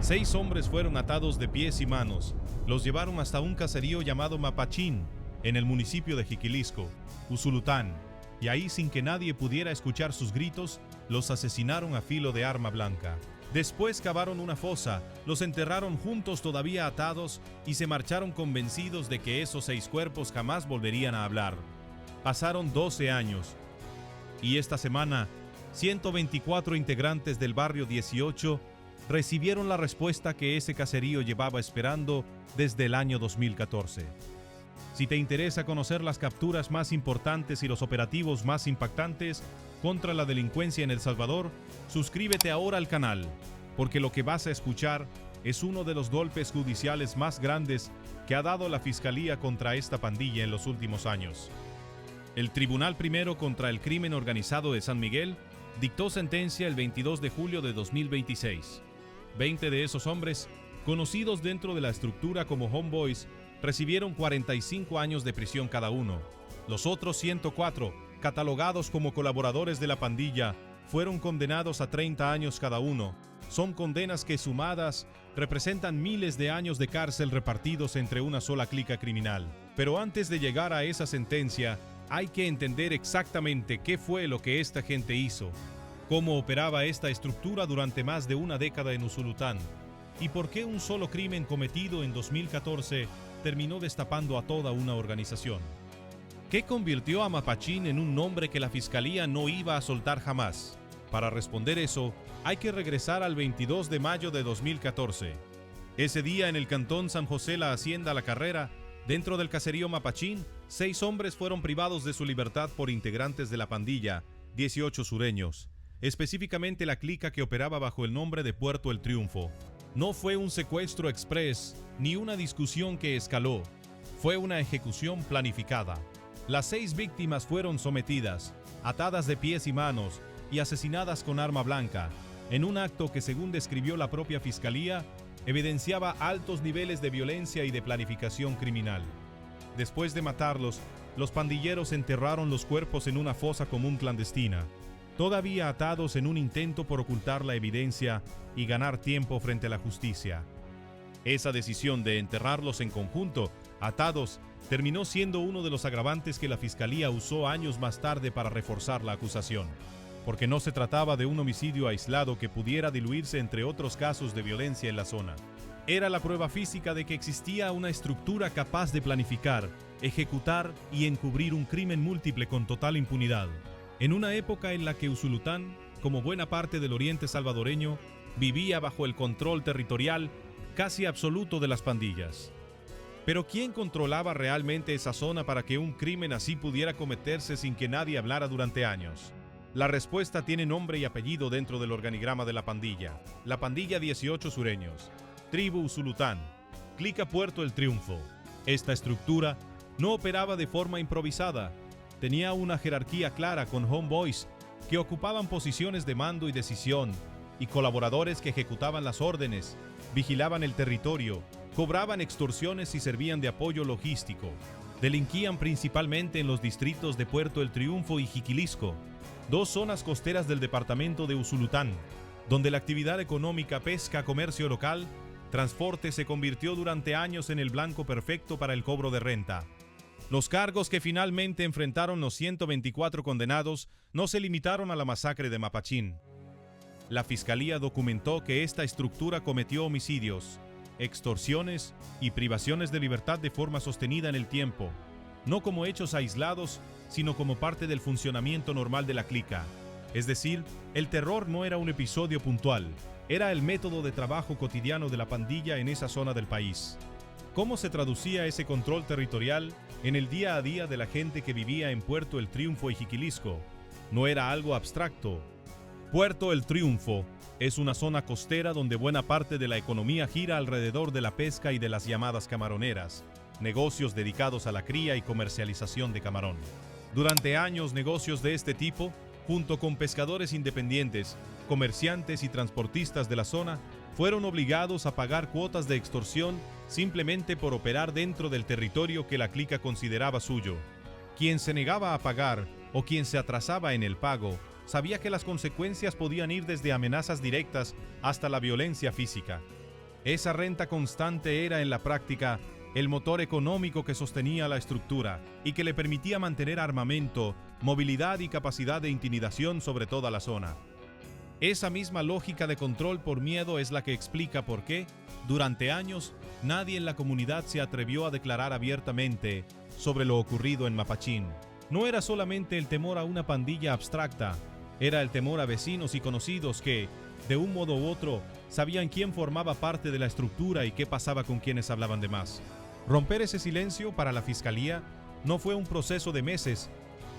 6 hombres fueron atados de pies y manos. Los llevaron hasta un caserío llamado Mapachín, en el municipio de Jiquilisco, Usulután, y ahí, sin que nadie pudiera escuchar sus gritos, los asesinaron a filo de arma blanca. Después cavaron una fosa, los enterraron juntos todavía atados y se marcharon convencidos de que esos 6 cuerpos jamás volverían a hablar. Pasaron 12 años y esta semana 124 integrantes del barrio 18 recibieron la respuesta que ese caserío llevaba esperando desde el año 2014. Si te interesa conocer las capturas más importantes y los operativos más impactantes contra la delincuencia en El Salvador, suscríbete ahora al canal, porque lo que vas a escuchar es uno de los golpes judiciales más grandes que ha dado la Fiscalía contra esta pandilla en los últimos años. El Tribunal Primero contra el Crimen Organizado de San Miguel dictó sentencia el 22 de julio de 2026. 20 de esos hombres, conocidos dentro de la estructura como Homeboys, recibieron 45 años de prisión cada uno. Los otros 104, catalogados como colaboradores de la pandilla, fueron condenados a 30 años cada uno. Son condenas que, sumadas, representan miles de años de cárcel repartidos entre una sola clica criminal. Pero antes de llegar a esa sentencia, hay que entender exactamente qué fue lo que esta gente hizo, cómo operaba esta estructura durante más de una década en Usulután, y por qué un solo crimen cometido en 2014 terminó destapando a toda una organización. ¿Qué convirtió a Mapachín en un nombre que la Fiscalía no iba a soltar jamás? Para responder eso, hay que regresar al 22 de mayo de 2014. Ese día, en el cantón San José La Hacienda La Carrera, dentro del caserío Mapachín, 6 hombres fueron privados de su libertad por integrantes de la pandilla, 18 sureños, específicamente la clica que operaba bajo el nombre de Puerto El Triunfo. No fue un secuestro express ni una discusión que escaló, fue una ejecución planificada. Las 6 víctimas fueron sometidas, atadas de pies y manos y asesinadas con arma blanca, en un acto que, según describió la propia Fiscalía, evidenciaba altos niveles de violencia y de planificación criminal. Después de matarlos, los pandilleros enterraron los cuerpos en una fosa común clandestina, todavía atados en un intento por ocultar la evidencia y ganar tiempo frente a la justicia. Esa decisión de enterrarlos en conjunto, atados, terminó siendo uno de los agravantes que la Fiscalía usó años más tarde para reforzar la acusación, porque no se trataba de un homicidio aislado que pudiera diluirse entre otros casos de violencia en la zona. Era la prueba física de que existía una estructura capaz de planificar, ejecutar y encubrir un crimen múltiple con total impunidad, en una época en la que Usulután, como buena parte del oriente salvadoreño, vivía bajo el control territorial casi absoluto de las pandillas. Pero ¿quién controlaba realmente esa zona para que un crimen así pudiera cometerse sin que nadie hablara durante años? La respuesta tiene nombre y apellido dentro del organigrama de la pandilla 18 sureños, Tribu Usulután, Clica Puerto El Triunfo. Esta estructura no operaba de forma improvisada, tenía una jerarquía clara con homeboys que ocupaban posiciones de mando y decisión, y colaboradores que ejecutaban las órdenes, vigilaban el territorio, cobraban extorsiones y servían de apoyo logístico. Delinquían principalmente en los distritos de Puerto El Triunfo y Jiquilisco, 2 zonas costeras del departamento de Usulután, donde la actividad económica, pesca, comercio local, transporte se convirtió durante años en el blanco perfecto para el cobro de renta. Los cargos que finalmente enfrentaron los 124 condenados no se limitaron a la masacre de Mapachín. La Fiscalía documentó que esta estructura cometió homicidios, extorsiones y privaciones de libertad de forma sostenida en el tiempo, no como hechos aislados, sino como parte del funcionamiento normal de la clica. Es decir, el terror no era un episodio puntual, era el método de trabajo cotidiano de la pandilla en esa zona del país. ¿Cómo se traducía ese control territorial en el día a día de la gente que vivía en Puerto El Triunfo y Jiquilisco? No era algo abstracto. Puerto El Triunfo es una zona costera donde buena parte de la economía gira alrededor de la pesca y de las llamadas camaroneras, negocios dedicados a la cría y comercialización de camarón. Durante años, negocios de este tipo, junto con pescadores independientes, comerciantes y transportistas de la zona, fueron obligados a pagar cuotas de extorsión simplemente por operar dentro del territorio que la clica consideraba suyo. Quien se negaba a pagar o quien se atrasaba en el pago sabía que las consecuencias podían ir desde amenazas directas hasta la violencia física. Esa renta constante era en la práctica el motor económico que sostenía la estructura y que le permitía mantener armamento, movilidad y capacidad de intimidación sobre toda la zona. Esa misma lógica de control por miedo es la que explica por qué, durante años, nadie en la comunidad se atrevió a declarar abiertamente sobre lo ocurrido en Mapachín. No era solamente el temor a una pandilla abstracta, era el temor a vecinos y conocidos que, de un modo u otro, sabían quién formaba parte de la estructura y qué pasaba con quienes hablaban de más. Romper ese silencio para la Fiscalía no fue un proceso de meses,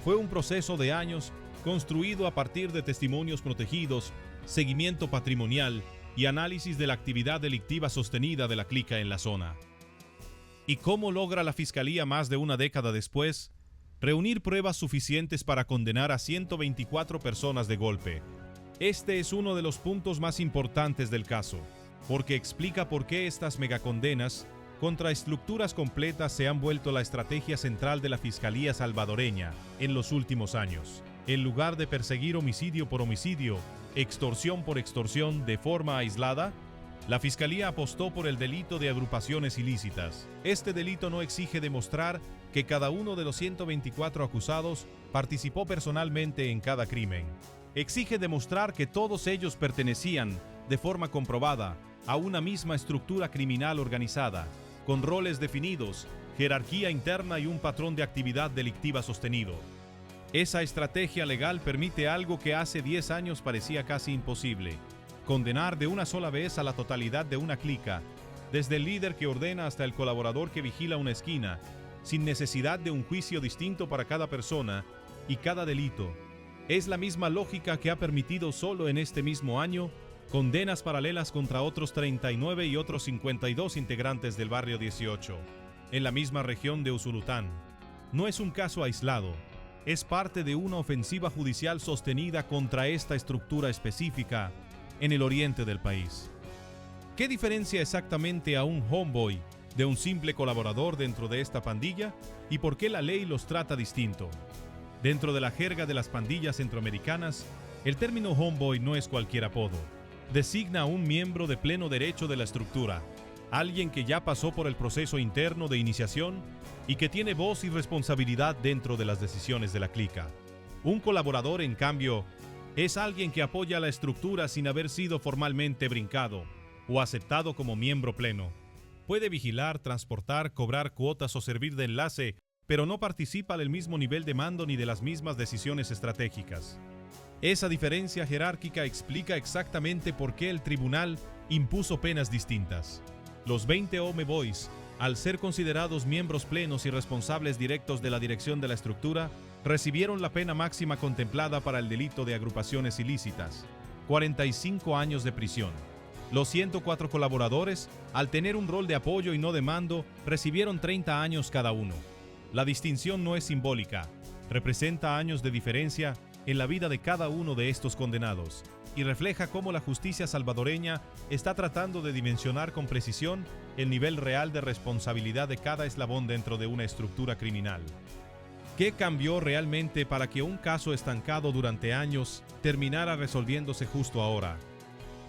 fue un proceso de años construido a partir de testimonios protegidos, seguimiento patrimonial y análisis de la actividad delictiva sostenida de la clica en la zona. ¿Y cómo logra la Fiscalía más de una década después reunir pruebas suficientes para condenar a 124 personas de golpe? Este es uno de los puntos más importantes del caso, porque explica por qué estas megacondenas contra estructuras completas se han vuelto la estrategia central de la Fiscalía salvadoreña en los últimos años. En lugar de perseguir homicidio por homicidio, extorsión por extorsión de forma aislada, la Fiscalía apostó por el delito de agrupaciones ilícitas. Este delito no exige demostrar que cada uno de los 124 acusados participó personalmente en cada crimen. Exige demostrar que todos ellos pertenecían, de forma comprobada, a una misma estructura criminal organizada, con roles definidos, jerarquía interna y un patrón de actividad delictiva sostenido. Esa estrategia legal permite algo que hace 10 años parecía casi imposible: condenar de una sola vez a la totalidad de una clica, desde el líder que ordena hasta el colaborador que vigila una esquina, sin necesidad de un juicio distinto para cada persona y cada delito. Es la misma lógica que ha permitido solo en este mismo año condenas paralelas contra otros 39 y otros 52 integrantes del barrio 18, en la misma región de Usulután. No es un caso aislado, es parte de una ofensiva judicial sostenida contra esta estructura específica en el oriente del país. ¿Qué diferencia exactamente a un homeboy de un simple colaborador dentro de esta pandilla y por qué la ley los trata distinto? Dentro de la jerga de las pandillas centroamericanas, el término homeboy no es cualquier apodo. Designa a un miembro de pleno derecho de la estructura, alguien que ya pasó por el proceso interno de iniciación y que tiene voz y responsabilidad dentro de las decisiones de la clica. Un colaborador, en cambio, es alguien que apoya a la estructura sin haber sido formalmente brincado o aceptado como miembro pleno. Puede vigilar, transportar, cobrar cuotas o servir de enlace, pero no participa del mismo nivel de mando ni de las mismas decisiones estratégicas. Esa diferencia jerárquica explica exactamente por qué el tribunal impuso penas distintas. Los 20 homeboys, al ser considerados miembros plenos y responsables directos de la dirección de la estructura, recibieron la pena máxima contemplada para el delito de agrupaciones ilícitas: 45 años de prisión. Los 104 colaboradores, al tener un rol de apoyo y no de mando, recibieron 30 años cada uno. La distinción no es simbólica, representa años de diferencia en la vida de cada uno de estos condenados y refleja cómo la justicia salvadoreña está tratando de dimensionar con precisión el nivel real de responsabilidad de cada eslabón dentro de una estructura criminal. ¿Qué cambió realmente para que un caso estancado durante años terminara resolviéndose justo ahora?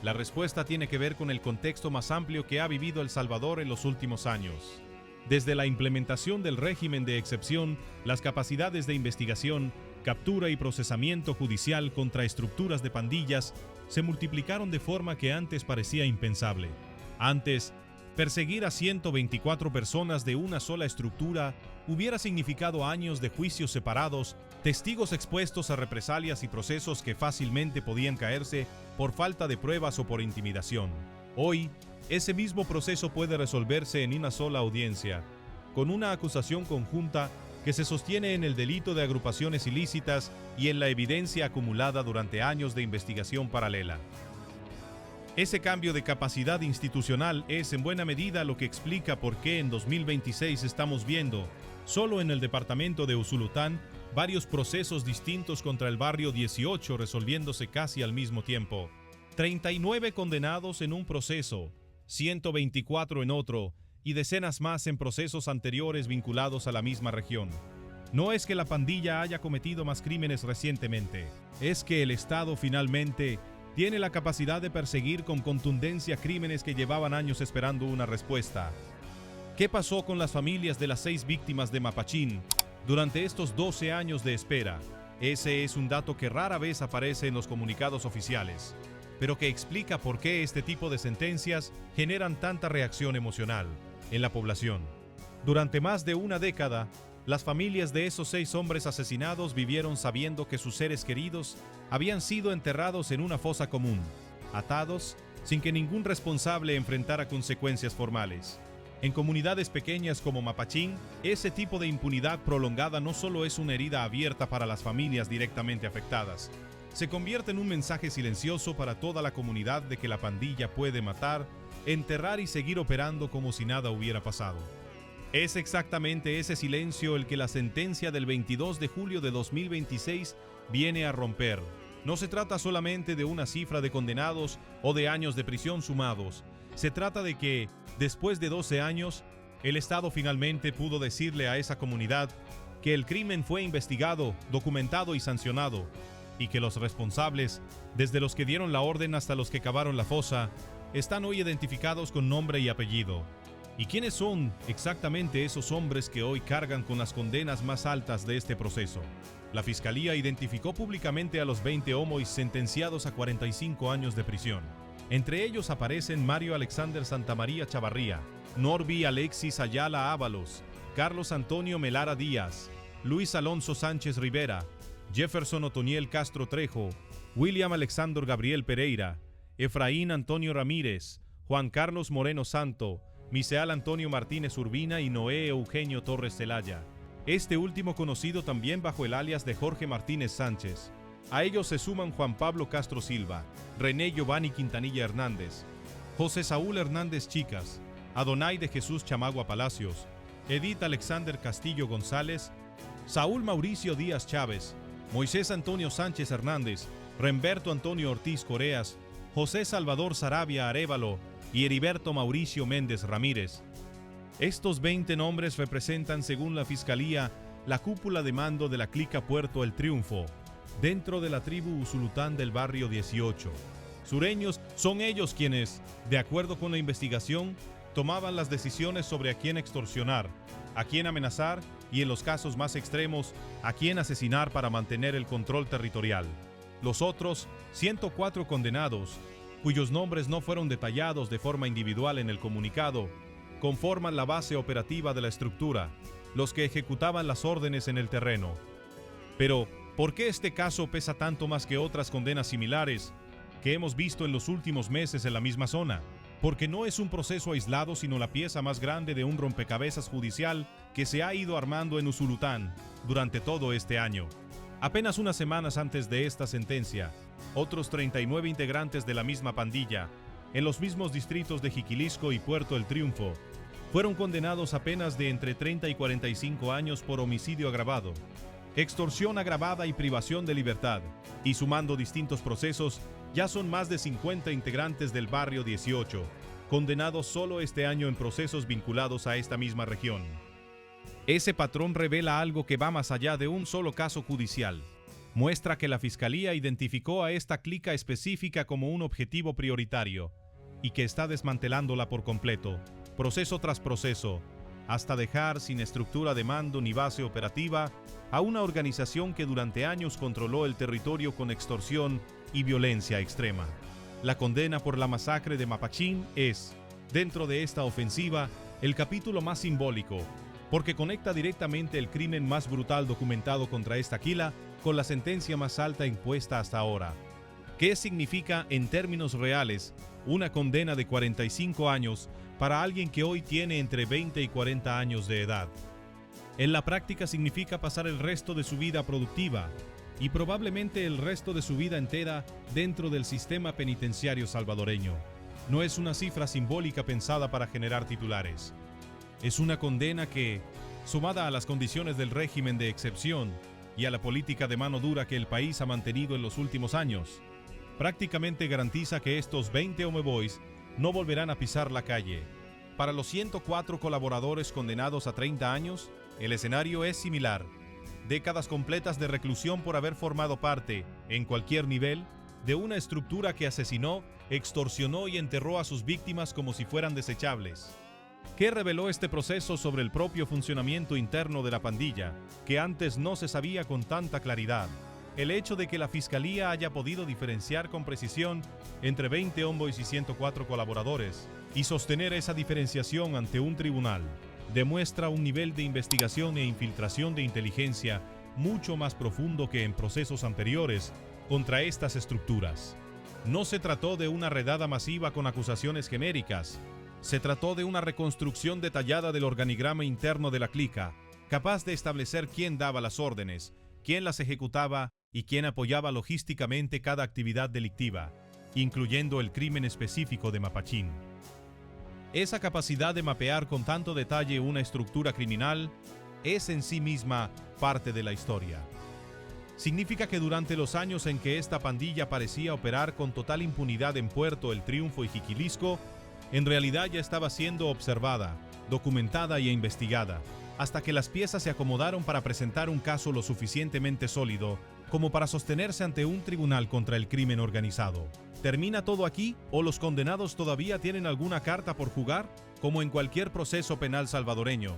La respuesta tiene que ver con el contexto más amplio que ha vivido El Salvador en los últimos años. Desde la implementación del régimen de excepción, las capacidades de investigación, captura y procesamiento judicial contra estructuras de pandillas se multiplicaron de forma que antes parecía impensable. Antes, perseguir a 124 personas de una sola estructura hubiera significado años de juicios separados, testigos expuestos a represalias y procesos que fácilmente podían caerse por falta de pruebas o por intimidación. Hoy, ese mismo proceso puede resolverse en una sola audiencia, con una acusación conjunta que se sostiene en el delito de agrupaciones ilícitas y en la evidencia acumulada durante años de investigación paralela. Ese cambio de capacidad institucional es en buena medida lo que explica por qué en 2026 estamos viendo, solo en el departamento de Usulután, varios procesos distintos contra el barrio 18 resolviéndose casi al mismo tiempo. 39 condenados en un proceso, 124 en otro, y decenas más en procesos anteriores vinculados a la misma región. No es que la pandilla haya cometido más crímenes recientemente, es que el Estado finalmente Tiene la capacidad de perseguir con contundencia crímenes que llevaban años esperando una respuesta. ¿Qué pasó con las familias de las 6 víctimas de Mapachín durante estos 12 años de espera? Ese es un dato que rara vez aparece en los comunicados oficiales, pero que explica por qué este tipo de sentencias generan tanta reacción emocional en la población. Durante más de una década, las familias de esos 6 hombres asesinados vivieron sabiendo que sus seres queridos habían sido enterrados en una fosa común, atados, sin que ningún responsable enfrentara consecuencias formales. En comunidades pequeñas como Mapachín, ese tipo de impunidad prolongada no solo es una herida abierta para las familias directamente afectadas, se convierte en un mensaje silencioso para toda la comunidad de que la pandilla puede matar, enterrar y seguir operando como si nada hubiera pasado. Es exactamente ese silencio el que la sentencia del 22 de julio de 2026 viene a romper. No se trata solamente de una cifra de condenados o de años de prisión sumados. Se trata de que, después de 12 años, el Estado finalmente pudo decirle a esa comunidad que el crimen fue investigado, documentado y sancionado, y que los responsables, desde los que dieron la orden hasta los que cavaron la fosa, están hoy identificados con nombre y apellido. ¿Y quiénes son exactamente esos hombres que hoy cargan con las condenas más altas de este proceso? La Fiscalía identificó públicamente a los 20 homois sentenciados a 45 años de prisión. Entre ellos aparecen Mario Alexander Santamaría Chavarría, Norby Alexis Ayala Ábalos, Carlos Antonio Melara Díaz, Luis Alonso Sánchez Rivera, Jefferson Otoniel Castro Trejo, William Alexander Gabriel Pereira, Efraín Antonio Ramírez, Juan Carlos Moreno Santo, Misael Antonio Martínez Urbina y Noé Eugenio Torres Celaya. Este último conocido también bajo el alias de Jorge Martínez Sánchez. A ellos se suman Juan Pablo Castro Silva, René Giovanni Quintanilla Hernández, José Saúl Hernández Chicas, Adonai de Jesús Chamagua Palacios, Edith Alexander Castillo González, Saúl Mauricio Díaz Chávez, Moisés Antonio Sánchez Hernández, Remberto Antonio Ortiz Coreas, José Salvador Sarabia Arévalo y Heriberto Mauricio Méndez Ramírez. Estos 20 nombres representan, según la Fiscalía, la cúpula de mando de la clica Puerto El Triunfo, dentro de la tribu Usulután del barrio 18. Sureños son ellos quienes, de acuerdo con la investigación, tomaban las decisiones sobre a quién extorsionar, a quién amenazar y, en los casos más extremos, a quién asesinar para mantener el control territorial. Los otros, 104 condenados, cuyos nombres no fueron detallados de forma individual en el comunicado, conforman la base operativa de la estructura, los que ejecutaban las órdenes en el terreno. Pero, ¿por qué este caso pesa tanto más que otras condenas similares que hemos visto en los últimos meses en la misma zona? Porque no es un proceso aislado, sino la pieza más grande de un rompecabezas judicial que se ha ido armando en Usulután durante todo este año. Apenas unas semanas antes de esta sentencia, otros 39 integrantes de la misma pandilla, en los mismos distritos de Jiquilisco y Puerto El Triunfo, fueron condenados a penas de entre 30 y 45 años por homicidio agravado, extorsión agravada y privación de libertad, y sumando distintos procesos, ya son más de 50 integrantes del barrio 18, condenados solo este año en procesos vinculados a esta misma región. Ese patrón revela algo que va más allá de un solo caso judicial. Muestra que la Fiscalía identificó a esta clica específica como un objetivo prioritario y que está desmantelándola por completo, proceso tras proceso, hasta dejar sin estructura de mando ni base operativa a una organización que durante años controló el territorio con extorsión y violencia extrema. La condena por la masacre de Mapachín es, dentro de esta ofensiva, el capítulo más simbólico, porque conecta directamente el crimen más brutal documentado contra esta quila con la sentencia más alta impuesta hasta ahora. ¿Qué significa en términos reales una condena de 45 años para alguien que hoy tiene entre 20 y 40 años de edad? En la práctica significa pasar el resto de su vida productiva y probablemente el resto de su vida entera dentro del sistema penitenciario salvadoreño. No es una cifra simbólica pensada para generar titulares. Es una condena que, sumada a las condiciones del régimen de excepción y a la política de mano dura que el país ha mantenido en los últimos años, prácticamente garantiza que estos 20 homeboys no volverán a pisar la calle. Para los 104 colaboradores condenados a 30 años, el escenario es similar. Décadas completas de reclusión por haber formado parte, en cualquier nivel, de una estructura que asesinó, extorsionó y enterró a sus víctimas como si fueran desechables. ¿Qué reveló este proceso sobre el propio funcionamiento interno de la pandilla, que antes no se sabía con tanta claridad? El hecho de que la Fiscalía haya podido diferenciar con precisión entre 20 homeboys y 104 colaboradores y sostener esa diferenciación ante un tribunal demuestra un nivel de investigación e infiltración de inteligencia mucho más profundo que en procesos anteriores contra estas estructuras. No se trató de una redada masiva con acusaciones genéricas. Se trató de una reconstrucción detallada del organigrama interno de la clica, capaz de establecer quién daba las órdenes, quién las ejecutaba y quién apoyaba logísticamente cada actividad delictiva, incluyendo el crimen específico de Mapachín. Esa capacidad de mapear con tanto detalle una estructura criminal es en sí misma parte de la historia. Significa que durante los años en que esta pandilla parecía operar con total impunidad en Puerto El Triunfo y Jiquilisco, en realidad ya estaba siendo observada, documentada y investigada, hasta que las piezas se acomodaron para presentar un caso lo suficientemente sólido como para sostenerse ante un tribunal contra el crimen organizado. ¿Termina todo aquí o los condenados todavía tienen alguna carta por jugar? Como en cualquier proceso penal salvadoreño,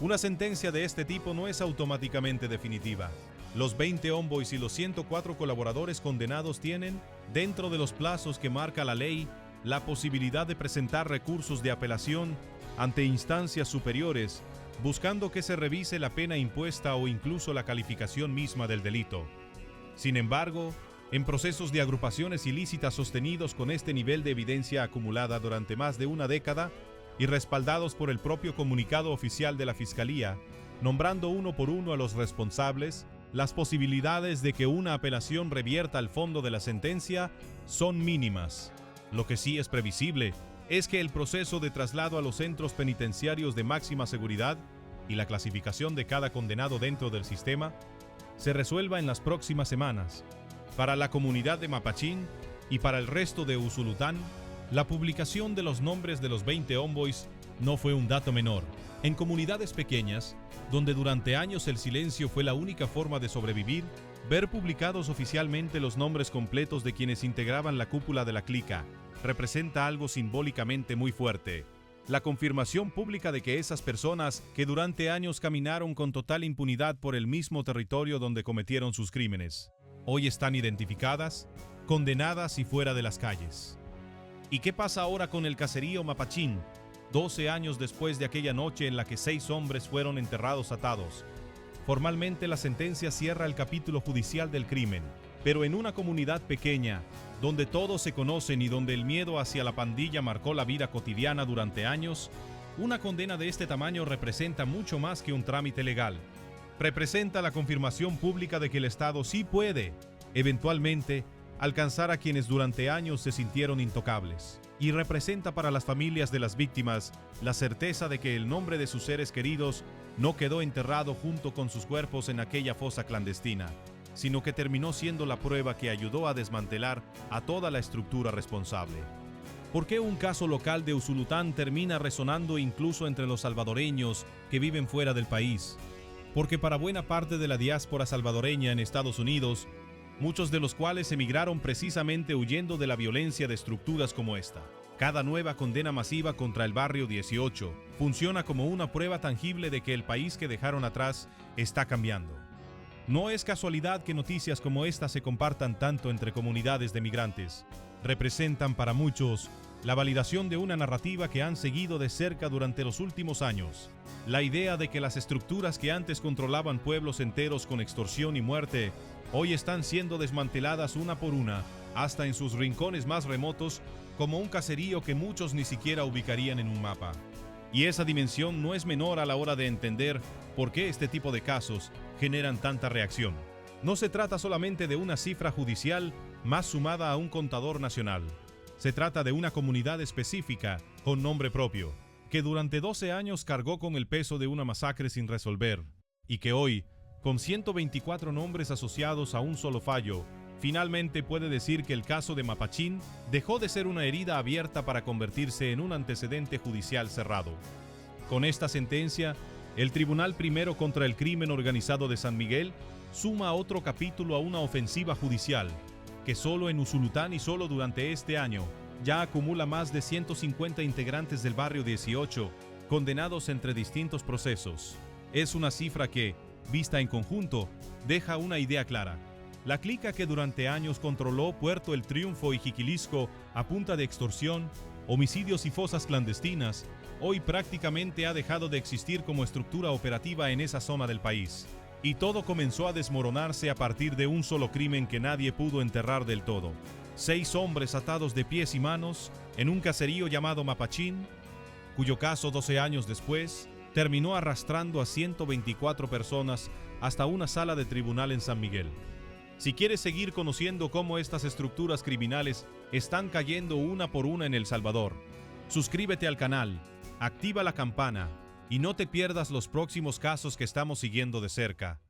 una sentencia de este tipo no es automáticamente definitiva. Los 20 homeboys y los 104 colaboradores condenados tienen, dentro de los plazos que marca la ley, la posibilidad de presentar recursos de apelación ante instancias superiores, buscando que se revise la pena impuesta o incluso la calificación misma del delito. Sin embargo, en procesos de agrupaciones ilícitas sostenidos con este nivel de evidencia acumulada durante más de una década y respaldados por el propio comunicado oficial de la Fiscalía, nombrando uno por uno a los responsables, las posibilidades de que una apelación revierta al fondo de la sentencia son mínimas. Lo que sí es previsible es que el proceso de traslado a los centros penitenciarios de máxima seguridad y la clasificación de cada condenado dentro del sistema se resuelva en las próximas semanas. Para la comunidad de Mapachín y para el resto de Usulután, la publicación de los nombres de los 20 homeboys no fue un dato menor. En comunidades pequeñas, donde durante años el silencio fue la única forma de sobrevivir, ver publicados oficialmente los nombres completos de quienes integraban la cúpula de la clica representa algo simbólicamente muy fuerte. La confirmación pública de que esas personas que durante años caminaron con total impunidad por el mismo territorio donde cometieron sus crímenes, hoy están identificadas, condenadas y fuera de las calles. ¿Y qué pasa ahora con el caserío Mapachín, 12 años después de aquella noche en la que 6 hombres fueron enterrados atados? Formalmente la sentencia cierra el capítulo judicial del crimen, pero en una comunidad pequeña, donde todos se conocen y donde el miedo hacia la pandilla marcó la vida cotidiana durante años, una condena de este tamaño representa mucho más que un trámite legal. Representa la confirmación pública de que el Estado sí puede, eventualmente, alcanzar a quienes durante años se sintieron intocables. Y representa para las familias de las víctimas la certeza de que el nombre de sus seres queridos no quedó enterrado junto con sus cuerpos en aquella fosa clandestina, sino que terminó siendo la prueba que ayudó a desmantelar a toda la estructura responsable. ¿Por qué un caso local de Usulután termina resonando incluso entre los salvadoreños que viven fuera del país? Porque para buena parte de la diáspora salvadoreña en Estados Unidos, muchos de los cuales emigraron precisamente huyendo de la violencia de estructuras como esta, cada nueva condena masiva contra el Barrio 18 funciona como una prueba tangible de que el país que dejaron atrás está cambiando. No es casualidad que noticias como esta se compartan tanto entre comunidades de migrantes. Representan para muchos la validación de una narrativa que han seguido de cerca durante los últimos años. La idea de que las estructuras que antes controlaban pueblos enteros con extorsión y muerte, hoy están siendo desmanteladas una por una, hasta en sus rincones más remotos, como un caserío que muchos ni siquiera ubicarían en un mapa. Y esa dimensión no es menor a la hora de entender por qué este tipo de casos generan tanta reacción. No se trata solamente de una cifra judicial más sumada a un contador nacional. Se trata de una comunidad específica, con nombre propio, que durante 12 años cargó con el peso de una masacre sin resolver, y que hoy, con 124 nombres asociados a un solo fallo, finalmente puede decir que el caso de Mapachín dejó de ser una herida abierta para convertirse en un antecedente judicial cerrado. Con esta sentencia, el Tribunal Primero contra el Crimen Organizado de San Miguel suma otro capítulo a una ofensiva judicial que solo en Usulután y solo durante este año ya acumula más de 150 integrantes del barrio 18 condenados entre distintos procesos. Es una cifra que, vista en conjunto, deja una idea clara. La clica que durante años controló Puerto El Triunfo y Jiquilisco a punta de extorsión, homicidios y fosas clandestinas, hoy prácticamente ha dejado de existir como estructura operativa en esa zona del país. Y todo comenzó a desmoronarse a partir de un solo crimen que nadie pudo enterrar del todo. 6 hombres atados de pies y manos en un caserío llamado Mapachín, cuyo caso 12 años después terminó arrastrando a 124 personas hasta una sala de tribunal en San Miguel. Si quieres seguir conociendo cómo estas estructuras criminales están cayendo una por una en El Salvador, suscríbete al canal, activa la campana y no te pierdas los próximos casos que estamos siguiendo de cerca.